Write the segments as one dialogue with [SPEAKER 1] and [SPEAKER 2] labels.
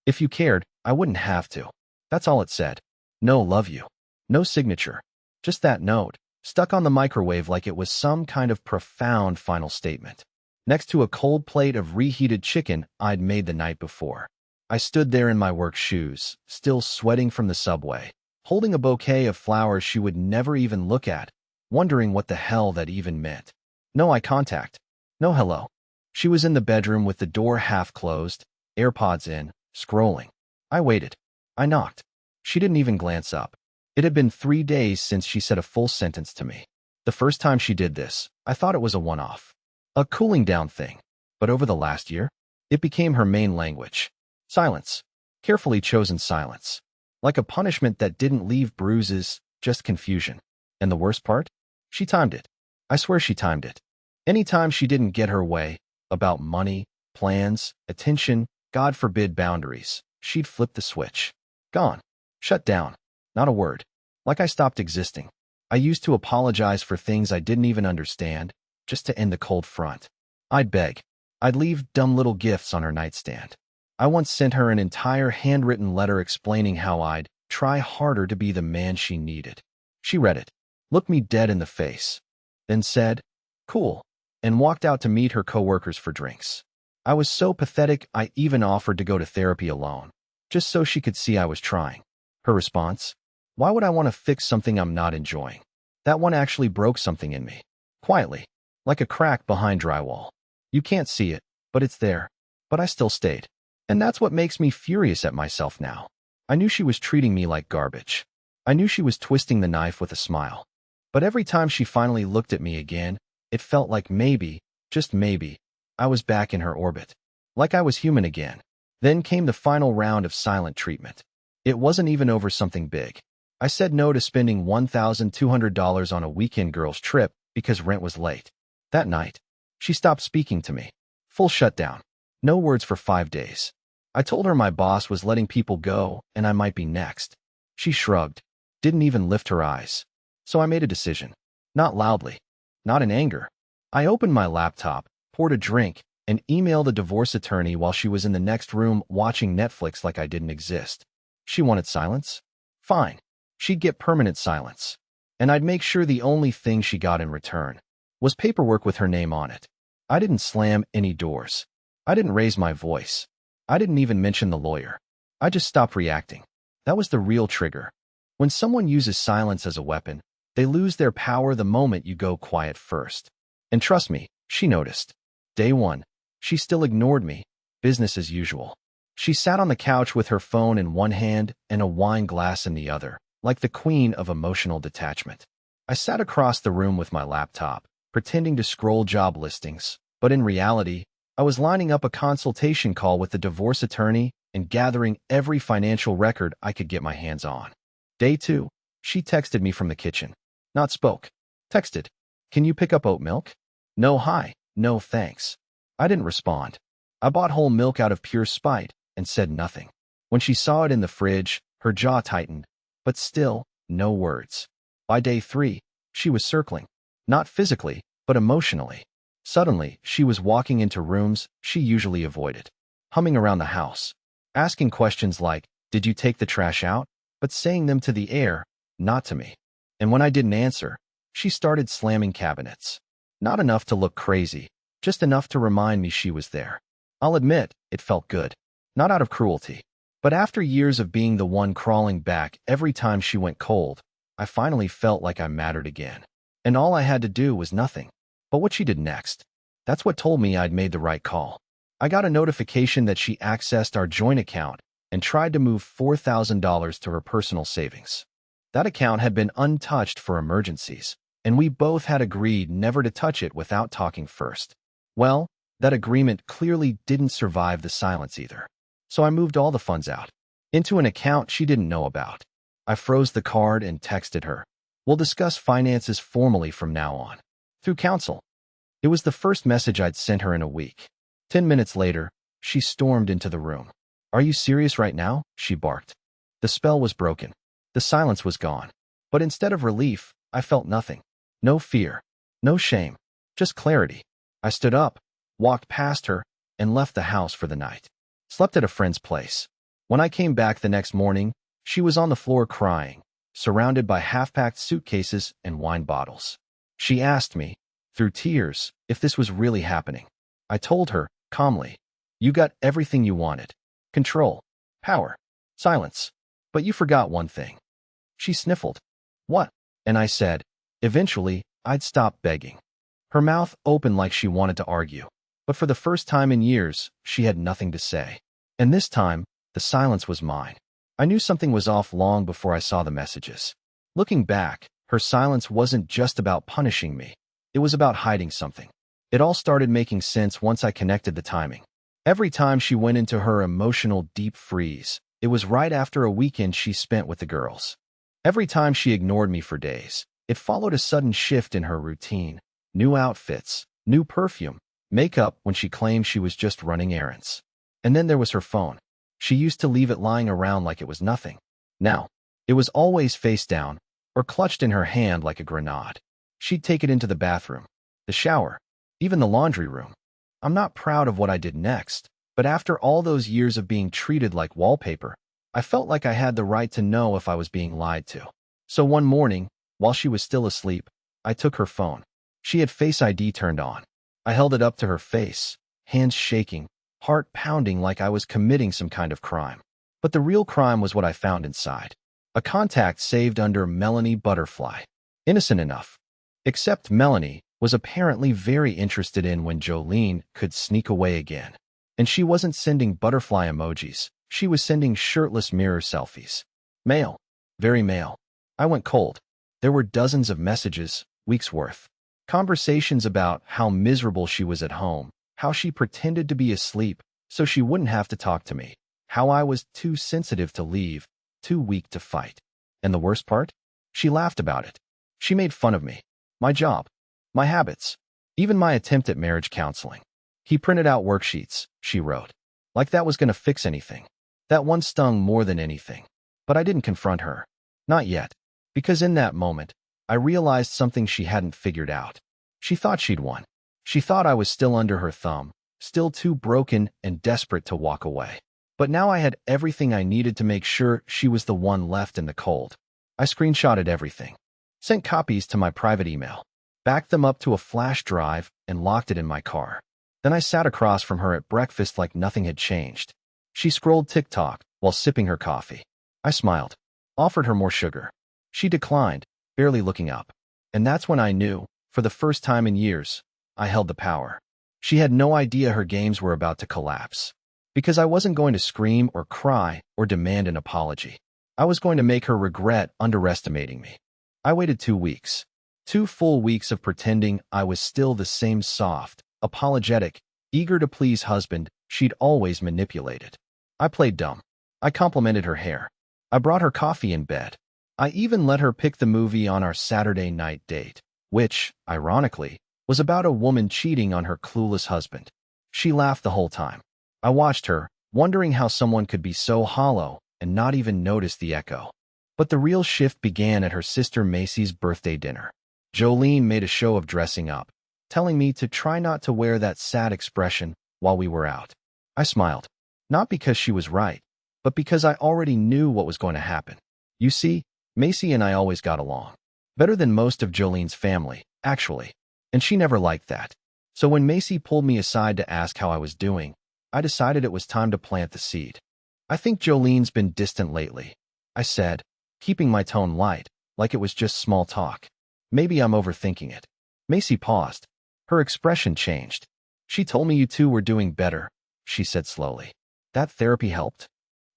[SPEAKER 1] If you cared, I wouldn't have to. That's all it said. No love you. No signature. Just that note, stuck on the microwave like it was some kind of profound final statement. Next to a cold plate of reheated chicken I'd made the night before. I stood there in my work shoes, still sweating from the subway, holding a bouquet of flowers she would never even look at, wondering what the hell that even meant. No eye contact. No hello. She was in the bedroom with the door half closed, AirPods in, scrolling. I waited. I knocked. She didn't even glance up. It had been 3 days since she said a full sentence to me. The first time she did this, I thought it was a one-off. A cooling down thing. But over the last year, it became her main language. Silence. Carefully chosen silence. Like a punishment that didn't leave bruises, just confusion. And the worst part? She timed it. I swear she timed it. Anytime she didn't get her way, about money, plans, attention, God forbid boundaries, she'd flip the switch. Gone. Shut down. Not a word. Like I stopped existing. I used to apologize for things I didn't even understand, just to end the cold front. I'd beg. I'd leave dumb little gifts on her nightstand. I once sent her an entire handwritten letter explaining how I'd try harder to be the man she needed. She read it, looked me dead in the face, then said, "Cool," and walked out to meet her coworkers for drinks. I was so pathetic I even offered to go to therapy alone, just so she could see I was trying. Her response? Why would I want to fix something I'm not enjoying? That one actually broke something in me. Quietly, like a crack behind drywall. You can't see it, but it's there. But I still stayed. And that's what makes me furious at myself now. I knew she was treating me like garbage. I knew she was twisting the knife with a smile. But every time she finally looked at me again, it felt like maybe, just maybe, I was back in her orbit. Like I was human again. Then came the final round of silent treatment. It wasn't even over something big. I said no to spending $1,200 on a weekend girls' trip because rent was late. That night, she stopped speaking to me. Full shutdown. No words for 5 days. I told her my boss was letting people go and I might be next. She shrugged, didn't even lift her eyes. So I made a decision. Not loudly. Not in anger. I opened my laptop, poured a drink, and emailed a divorce attorney while she was in the next room watching Netflix like I didn't exist. She wanted silence? Fine. She'd get permanent silence. And I'd make sure the only thing she got in return was paperwork with her name on it. I didn't slam any doors. I didn't raise my voice. I didn't even mention the lawyer. I just stopped reacting. That was the real trigger. When someone uses silence as a weapon, they lose their power the moment you go quiet first. And trust me, she noticed. Day one, she still ignored me, business as usual. She sat on the couch with her phone in one hand and a wine glass in the other, like the queen of emotional detachment. I sat across the room with my laptop, pretending to scroll job listings, but in reality, I was lining up a consultation call with the divorce attorney and gathering every financial record I could get my hands on. Day two, she texted me from the kitchen. Not spoke. Texted. Can you pick up oat milk? No hi, no thanks. I didn't respond. I bought whole milk out of pure spite and said nothing. When she saw it in the fridge, her jaw tightened, but still, no words. By day three, she was circling. Not physically, but emotionally. Suddenly, she was walking into rooms she usually avoided, humming around the house, asking questions like, "Did you take the trash out?" but saying them to the air, not to me. And when I didn't answer, she started slamming cabinets. Not enough to look crazy, just enough to remind me she was there. I'll admit, it felt good. Not out of cruelty. But after years of being the one crawling back every time she went cold, I finally felt like I mattered again. And all I had to do was nothing. But what she did next, that's what told me I'd made the right call. I got a notification that she accessed our joint account and tried to move $4,000 to her personal savings. That account had been untouched for emergencies, and we both had agreed never to touch it without talking first. Well, that agreement clearly didn't survive the silence either. So I moved all the funds out, into an account she didn't know about. I froze the card and texted her. We'll discuss finances formally from now on. Through counsel. It was the first message I'd sent her in a week. 10 minutes later, she stormed into the room. Are you serious right now? She barked. The spell was broken. The silence was gone. But instead of relief, I felt nothing. No fear. No shame. Just clarity. I stood up, walked past her, and left the house for the night. Slept at a friend's place. When I came back the next morning, she was on the floor crying, surrounded by half-packed suitcases and wine bottles. She asked me, through tears, if this was really happening. I told her, calmly, "You got everything you wanted. Control, power, silence. But you forgot one thing." She sniffled. "What?" And I said, eventually, I'd stop begging. Her mouth opened like she wanted to argue. But for the first time in years, she had nothing to say. And this time, the silence was mine. I knew something was off long before I saw the messages. Looking back, her silence wasn't just about punishing me. It was about hiding something. It all started making sense once I connected the timing. Every time she went into her emotional deep freeze, it was right after a weekend she spent with the girls. Every time she ignored me for days, it followed a sudden shift in her routine. New outfits, new perfume, makeup when she claimed she was just running errands. And then there was her phone. She used to leave it lying around like it was nothing. Now, it was always face down or clutched in her hand like a grenade. She'd take it into the bathroom, the shower, even the laundry room. I'm not proud of what I did next, but after all those years of being treated like wallpaper, I felt like I had the right to know if I was being lied to. So one morning, while she was still asleep, I took her phone. She had Face ID turned on. I held it up to her face, hands shaking, heart pounding like I was committing some kind of crime. But the real crime was what I found inside. A contact saved under Melanie Butterfly. Innocent enough. Except Melanie was apparently very interested in when Jolene could sneak away again. And she wasn't sending butterfly emojis. She was sending shirtless mirror selfies. Male. Very male. I went cold. There were dozens of messages, weeks worth. Conversations about how miserable she was at home, how she pretended to be asleep so she wouldn't have to talk to me, how I was too sensitive to leave, too weak to fight. And the worst part? She laughed about it. She made fun of me, my job, my habits, even my attempt at marriage counseling. He printed out worksheets, she wrote, like that was going to fix anything. That one stung more than anything. But I didn't confront her. Not yet. Because in that moment, I realized something she hadn't figured out. She thought she'd won. She thought I was still under her thumb, still too broken and desperate to walk away. But now I had everything I needed to make sure she was the one left in the cold. I screenshotted everything, sent copies to my private email, backed them up to a flash drive, and locked it in my car. Then I sat across from her at breakfast like nothing had changed. She scrolled TikTok while sipping her coffee. I smiled, offered her more sugar. She declined, barely looking up. And that's when I knew, for the first time in years, I held the power. She had no idea her games were about to collapse. Because I wasn't going to scream or cry or demand an apology. I was going to make her regret underestimating me. I waited 2 weeks. 2 full weeks of pretending I was still the same soft, apologetic, eager to please husband she'd always manipulated. I played dumb. I complimented her hair. I brought her coffee in bed. I even let her pick the movie on our Saturday night date, which, ironically, was about a woman cheating on her clueless husband. She laughed the whole time. I watched her, wondering how someone could be so hollow and not even notice the echo. But the real shift began at her sister Macy's birthday dinner. Jolene made a show of dressing up, telling me to try not to wear that sad expression while we were out. I smiled, not because she was right, but because I already knew what was going to happen. You see, Macy and I always got along. Better than most of Jolene's family, actually. And she never liked that. So when Macy pulled me aside to ask how I was doing, I decided it was time to plant the seed. "I think Jolene's been distant lately," I said, keeping my tone light, like it was just small talk. "Maybe I'm overthinking it." Macy paused. Her expression changed. "She told me you two were doing better," she said slowly. "That therapy helped?"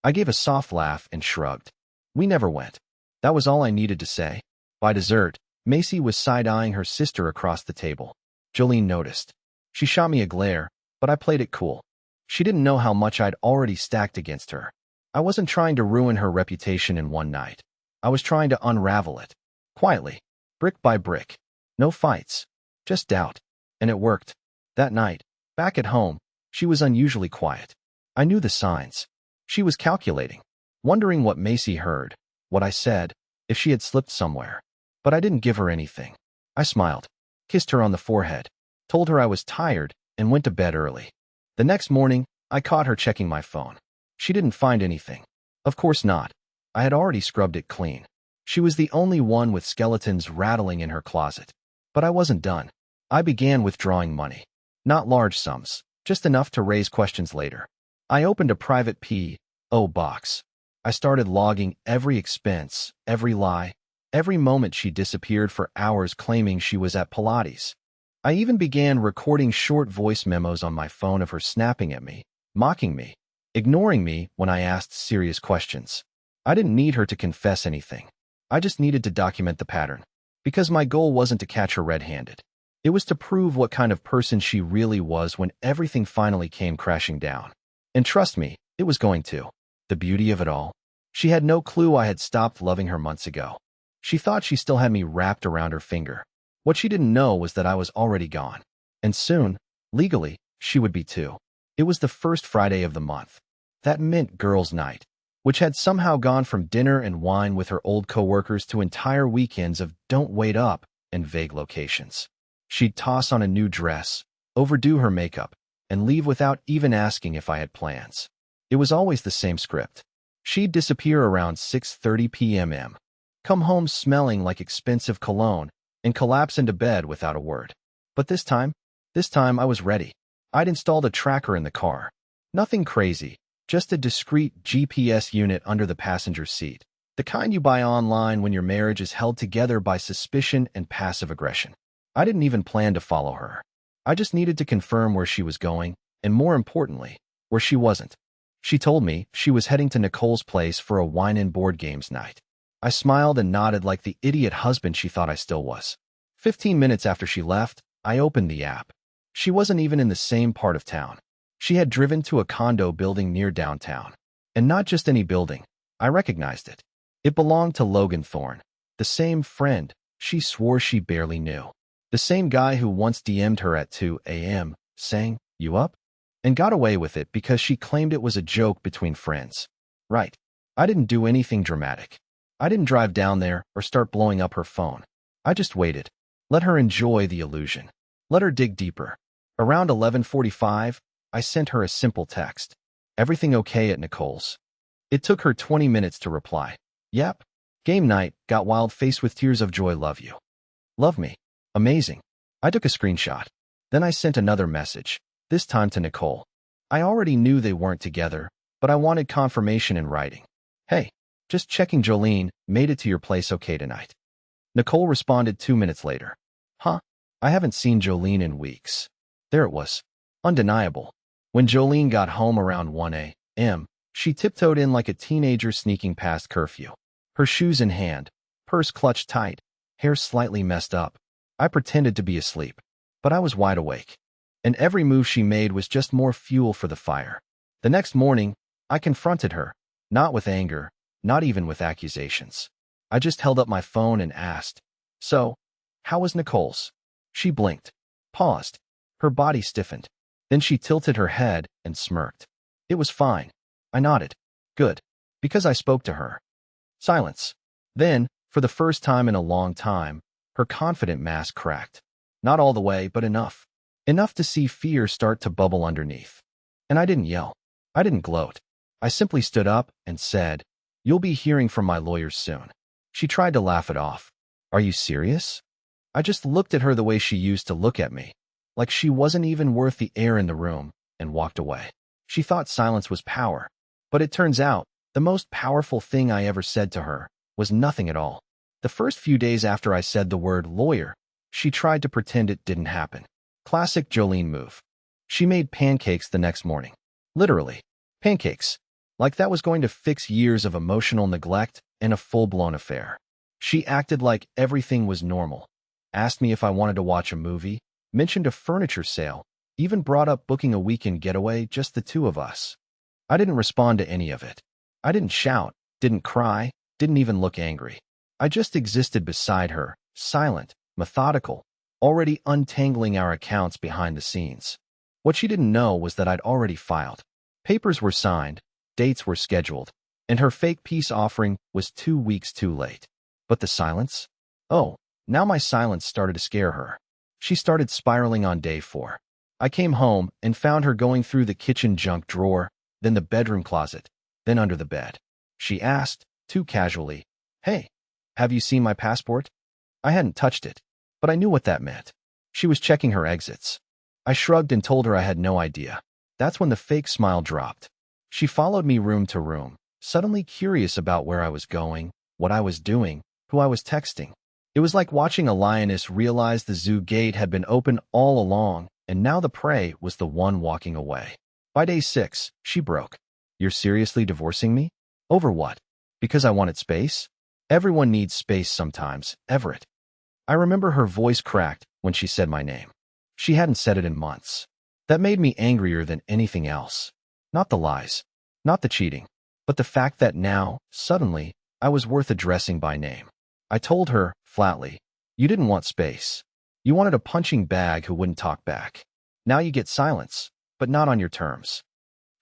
[SPEAKER 1] I gave a soft laugh and shrugged. "We never went." That was all I needed to say. By dessert, Macy was side-eyeing her sister across the table. Jolene noticed. She shot me a glare, but I played it cool. She didn't know how much I'd already stacked against her. I wasn't trying to ruin her reputation in one night. I was trying to unravel it. Quietly. Brick by brick. No fights. Just doubt. And it worked. That night, back at home, she was unusually quiet. I knew the signs. She was calculating, wondering what Macy heard, what I said, if she had slipped somewhere. But I didn't give her anything. I smiled, kissed her on the forehead, told her I was tired, and went to bed early. The next morning, I caught her checking my phone. She didn't find anything. Of course not. I had already scrubbed it clean. She was the only one with skeletons rattling in her closet. But I wasn't done. I began withdrawing money. Not large sums, just enough to raise questions later. I opened a private P.O. box. I started logging every expense, every lie, every moment she disappeared for hours claiming she was at Pilates. I even began recording short voice memos on my phone of her snapping at me, mocking me, ignoring me when I asked serious questions. I didn't need her to confess anything. I just needed to document the pattern, because my goal wasn't to catch her red-handed. It was to prove what kind of person she really was when everything finally came crashing down. And trust me, it was going to. The beauty of it all? She had no clue I had stopped loving her months ago. She thought she still had me wrapped around her finger. What she didn't know was that I was already gone. And soon, legally, she would be too. It was the first Friday of the month. That meant girls' night, which had somehow gone from dinner and wine with her old coworkers to entire weekends of don't wait up and vague locations. She'd toss on a new dress, overdo her makeup, and leave without even asking if I had plans. It was always the same script. She'd disappear around 6:30 p.m., come home smelling like expensive cologne, and collapse into bed without a word. But this time I was ready. I'd installed a tracker in the car. Nothing crazy, just a discreet GPS unit under the passenger seat, the kind you buy online when your marriage is held together by suspicion and passive aggression. I didn't even plan to follow her. I just needed to confirm where she was going, and more importantly, where she wasn't. She told me she was heading to Nicole's place for a wine and board games night. I smiled and nodded like the idiot husband she thought I still was. 15 minutes after she left, I opened the app. She wasn't even in the same part of town. She had driven to a condo building near downtown. And not just any building. I recognized it. It belonged to Logan Thorne, the same friend she swore she barely knew. The same guy who once DM'd her at 2 a.m., saying, "You up?" and got away with it because she claimed it was a joke between friends. Right. I didn't do anything dramatic. I didn't drive down there or start blowing up her phone. I just waited. Let her enjoy the illusion. Let her dig deeper. Around 11:45, I sent her a simple text. "Everything okay at Nicole's?" It took her 20 minutes to reply. "Yep. Game night, got wild face with tears of joy, love you." Love me. Amazing. I took a screenshot. Then I sent another message, this time to Nicole. I already knew they weren't together, but I wanted confirmation in writing. "Hey, just checking, Jolene, made it to your place okay tonight." Nicole responded 2 minutes later. "Huh? I haven't seen Jolene in weeks." There it was. Undeniable. When Jolene got home around 1 a.m., she tiptoed in like a teenager sneaking past curfew. Her shoes in hand, purse clutched tight, hair slightly messed up. I pretended to be asleep, but I was wide awake. And every move she made was just more fuel for the fire. The next morning, I confronted her, not with anger, not even with accusations. I just held up my phone and asked, "So, how was Nicole's?" She blinked, paused. Her body stiffened. Then she tilted her head and smirked. "It was fine." I nodded. "Good." Because I spoke to her. Silence. Then, for the first time in a long time, her confident mask cracked. Not all the way, but enough. Enough to see fear start to bubble underneath. And I didn't yell. I didn't gloat. I simply stood up and said, "You'll be hearing from my lawyers soon." She tried to laugh it off. "Are you serious?" I just looked at her the way she used to look at me, like she wasn't even worth the air in the room, and walked away. She thought silence was power. But it turns out, the most powerful thing I ever said to her was nothing at all. The first few days after I said the word lawyer, she tried to pretend it didn't happen. Classic Jolene move. She made pancakes the next morning. Literally. Pancakes. Like that was going to fix years of emotional neglect and a full-blown affair. She acted like everything was normal. Asked me if I wanted to watch a movie, mentioned a furniture sale, even brought up booking a weekend getaway, just the two of us. I didn't respond to any of it. I didn't shout, didn't cry, didn't even look angry. I just existed beside her, silent, methodical, already untangling our accounts behind the scenes. What she didn't know was that I'd already filed. Papers were signed, dates were scheduled, and her fake peace offering was 2 weeks too late. But the silence? Oh, now my silence started to scare her. She started spiraling on day 4. I came home and found her going through the kitchen junk drawer, then the bedroom closet, then under the bed. She asked, too casually, "Hey, have you seen my passport?" I hadn't touched it, but I knew what that meant. She was checking her exits. I shrugged and told her I had no idea. That's when the fake smile dropped. She followed me room to room, suddenly curious about where I was going, what I was doing, who I was texting. It was like watching a lioness realize the zoo gate had been open all along, and now the prey was the one walking away. By day 6, she broke. "You're seriously divorcing me? Over what? Because I wanted space? Everyone needs space sometimes, Everett." I remember her voice cracked when she said my name. She hadn't said it in months. That made me angrier than anything else. Not the lies, not the cheating, but the fact that now, suddenly, I was worth addressing by name. I told her, flatly, "You didn't want space. You wanted a punching bag who wouldn't talk back. Now you get silence, but not on your terms."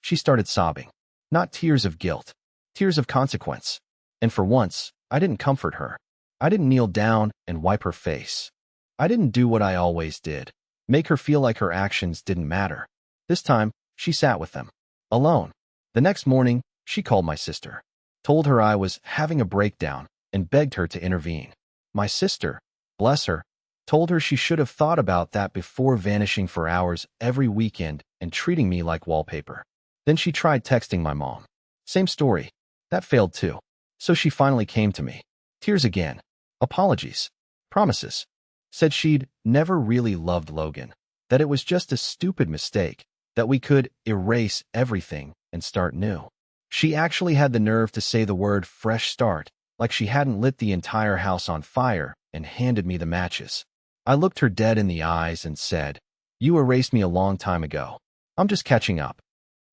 [SPEAKER 1] She started sobbing. Not tears of guilt, tears of consequence. And for once, I didn't comfort her. I didn't kneel down and wipe her face. I didn't do what I always did, make her feel like her actions didn't matter. This time, she sat with them, alone. The next morning, she called my sister, told her I was having a breakdown, and begged her to intervene. My sister, bless her, told her she should have thought about that before vanishing for hours every weekend and treating me like wallpaper. Then she tried texting my mom. Same story. That failed too. So she finally came to me. Tears again. Apologies. Promises. Said she'd never really loved Logan. That it was just a stupid mistake. That we could erase everything and start new. She actually had the nerve to say the word fresh start, like she hadn't lit the entire house on fire, and handed me the matches. I looked her dead in the eyes and said, "You erased me a long time ago. I'm just catching up."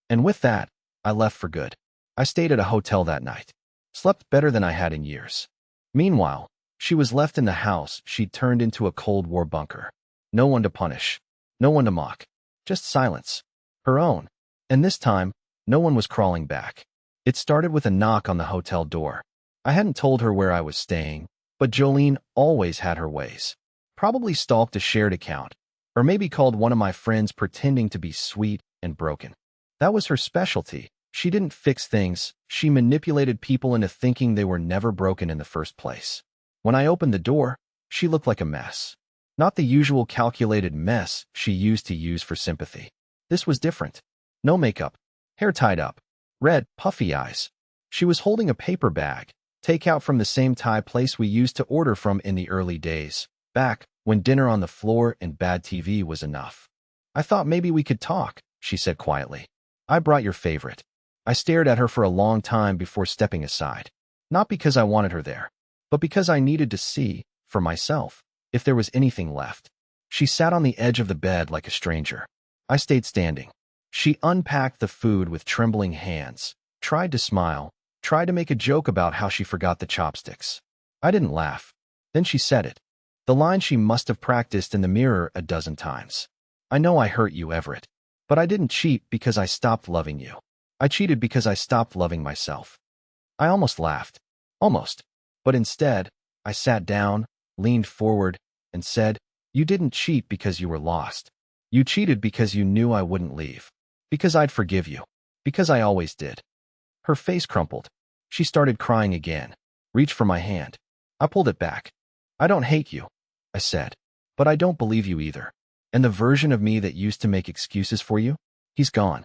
[SPEAKER 1] And with that, I left for good. I stayed at a hotel that night. Slept better than I had in years. Meanwhile, she was left in the house she'd turned into a Cold War bunker. No one to punish. No one to mock. Just silence. Her own. And this time, no one was crawling back. It started with a knock on the hotel door. I hadn't told her where I was staying, but Jolene always had her ways. Probably stalked a shared account, or maybe called one of my friends pretending to be sweet and broken. That was her specialty. She didn't fix things. She manipulated people into thinking they were never broken in the first place. When I opened the door, she looked like a mess. Not the usual calculated mess she used to use for sympathy. This was different. No makeup, hair tied up, red, puffy eyes. She was holding a paper bag, takeout from the same Thai place we used to order from in the early days, back when dinner on the floor and bad TV was enough. "I thought maybe we could talk," she said quietly. "I brought your favorite." I stared at her for a long time before stepping aside. Not because I wanted her there, but because I needed to see, for myself, if there was anything left. She sat on the edge of the bed like a stranger. I stayed standing. She unpacked the food with trembling hands, tried to smile, tried to make a joke about how she forgot the chopsticks. I didn't laugh. Then she said it. The line she must have practiced in the mirror a dozen times. "I know I hurt you, Everett. But I didn't cheat because I stopped loving you. I cheated because I stopped loving myself." I almost laughed. Almost. But instead, I sat down, leaned forward, and said, "You didn't cheat because you were lost. You cheated because you knew I wouldn't leave. Because I'd forgive you. Because I always did." Her face crumpled. She started crying again. Reached for my hand. I pulled it back. "I don't hate you," I said. "But I don't believe you either. And the version of me that used to make excuses for you, he's gone."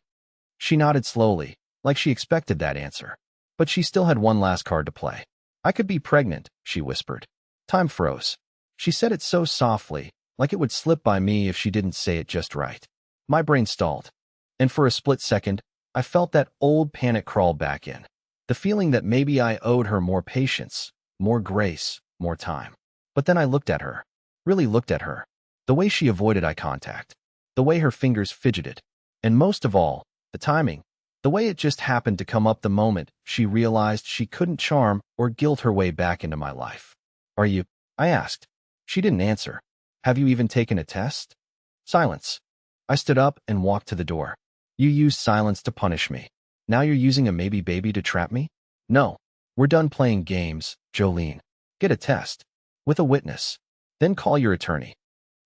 [SPEAKER 1] She nodded slowly, like she expected that answer. But she still had one last card to play. "I could be pregnant," she whispered. Time froze. She said it so softly, like it would slip by me if she didn't say it just right. My brain stalled. And for a split second, I felt that old panic crawl back in. The feeling that maybe I owed her more patience, more grace, more time. But then I looked at her. Really looked at her. The way she avoided eye contact. The way her fingers fidgeted. And most of all, the timing. The way it just happened to come up the moment she realized she couldn't charm or guilt her way back into my life. "Are you?" I asked. She didn't answer. "Have you even taken a test?" Silence. I stood up and walked to the door. "You used silence to punish me. Now you're using a maybe baby to trap me?" "No. We're done playing games, Jolene. Get a test. With a witness. Then call your attorney."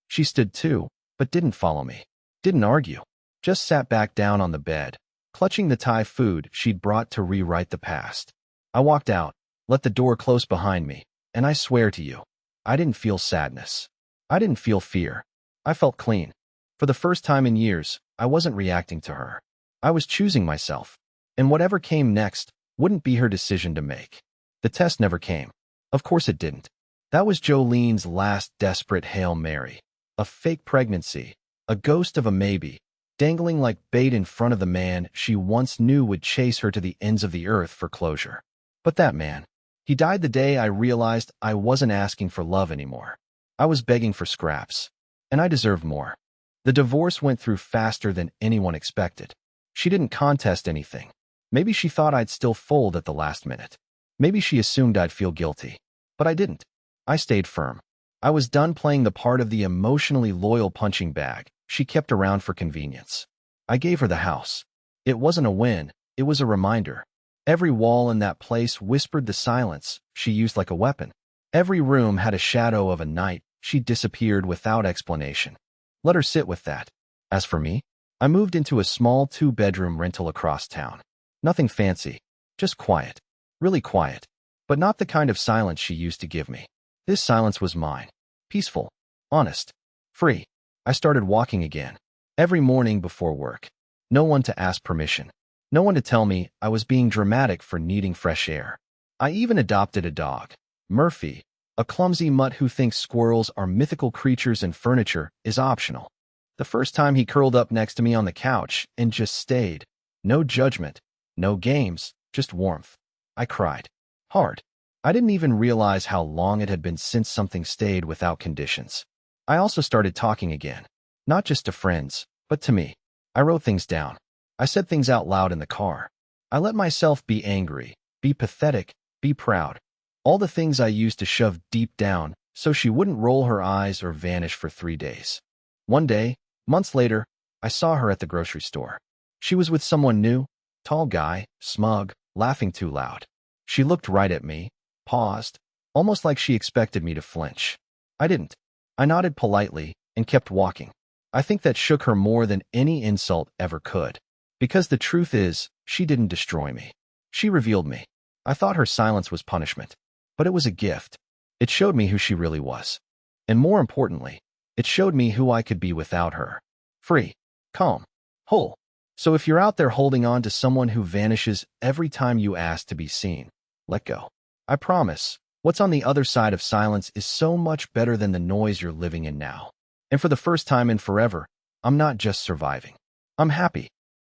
[SPEAKER 1] She stood too, but didn't follow me. Didn't argue. Just sat back down on the bed, clutching the Thai food she'd brought to rewrite the past. I walked out, let the door close behind me, and I swear to you, I didn't feel sadness. I didn't feel fear. I felt clean. For the first time in years, I wasn't reacting to her. I was choosing myself. And whatever came next wouldn't be her decision to make. The test never came. Of course it didn't. That was Jolene's last desperate Hail Mary. A fake pregnancy, a ghost of a maybe, dangling like bait in front of the man she once knew would chase her to the ends of the earth for closure. But that man, he died the day I realized I wasn't asking for love anymore. I was begging for scraps. And I deserved more. The divorce went through faster than anyone expected. She didn't contest anything. Maybe she thought I'd still fold at the last minute. Maybe she assumed I'd feel guilty. But I didn't. I stayed firm. I was done playing the part of the emotionally loyal punching bag she kept around for convenience. I gave her the house. It wasn't a win, it was a reminder. Every wall in that place whispered the silence she used like a weapon. Every room had a shadow of a night she disappeared without explanation. Let her sit with that. As for me, I moved into a small 2-bedroom rental across town. Nothing fancy, just quiet. Really quiet. But not the kind of silence she used to give me. This silence was mine. Peaceful. Honest. Free. I started walking again. Every morning before work. No one to ask permission. No one to tell me I was being dramatic for needing fresh air. I even adopted a dog. Murphy, a clumsy mutt who thinks squirrels are mythical creatures and furniture is optional. The first time he curled up next to me on the couch and just stayed. No judgment. No games. Just warmth. I cried. Hard. I didn't even realize how long it had been since something stayed without conditions. I also started talking again. Not just to friends, but to me. I wrote things down. I said things out loud in the car. I let myself be angry, be pathetic, be proud. All the things I used to shove deep down so she wouldn't roll her eyes or vanish for 3 days. One day, months later, I saw her at the grocery store. She was with someone new, tall guy, smug, laughing too loud. She looked right at me, paused, almost like she expected me to flinch. I didn't. I nodded politely and kept walking. I think that shook her more than any insult ever could. Because the truth is, she didn't destroy me. She revealed me. I thought her silence was punishment. But it was a gift. It showed me who she really was. And more importantly, it showed me who I could be without her. Free. Calm. Whole. So if you're out there holding on to someone who vanishes every time you ask to be seen, let go. I promise, what's on the other side of silence is so much better than the noise you're living in now. And for the first time in forever, I'm not just surviving. I'm happy.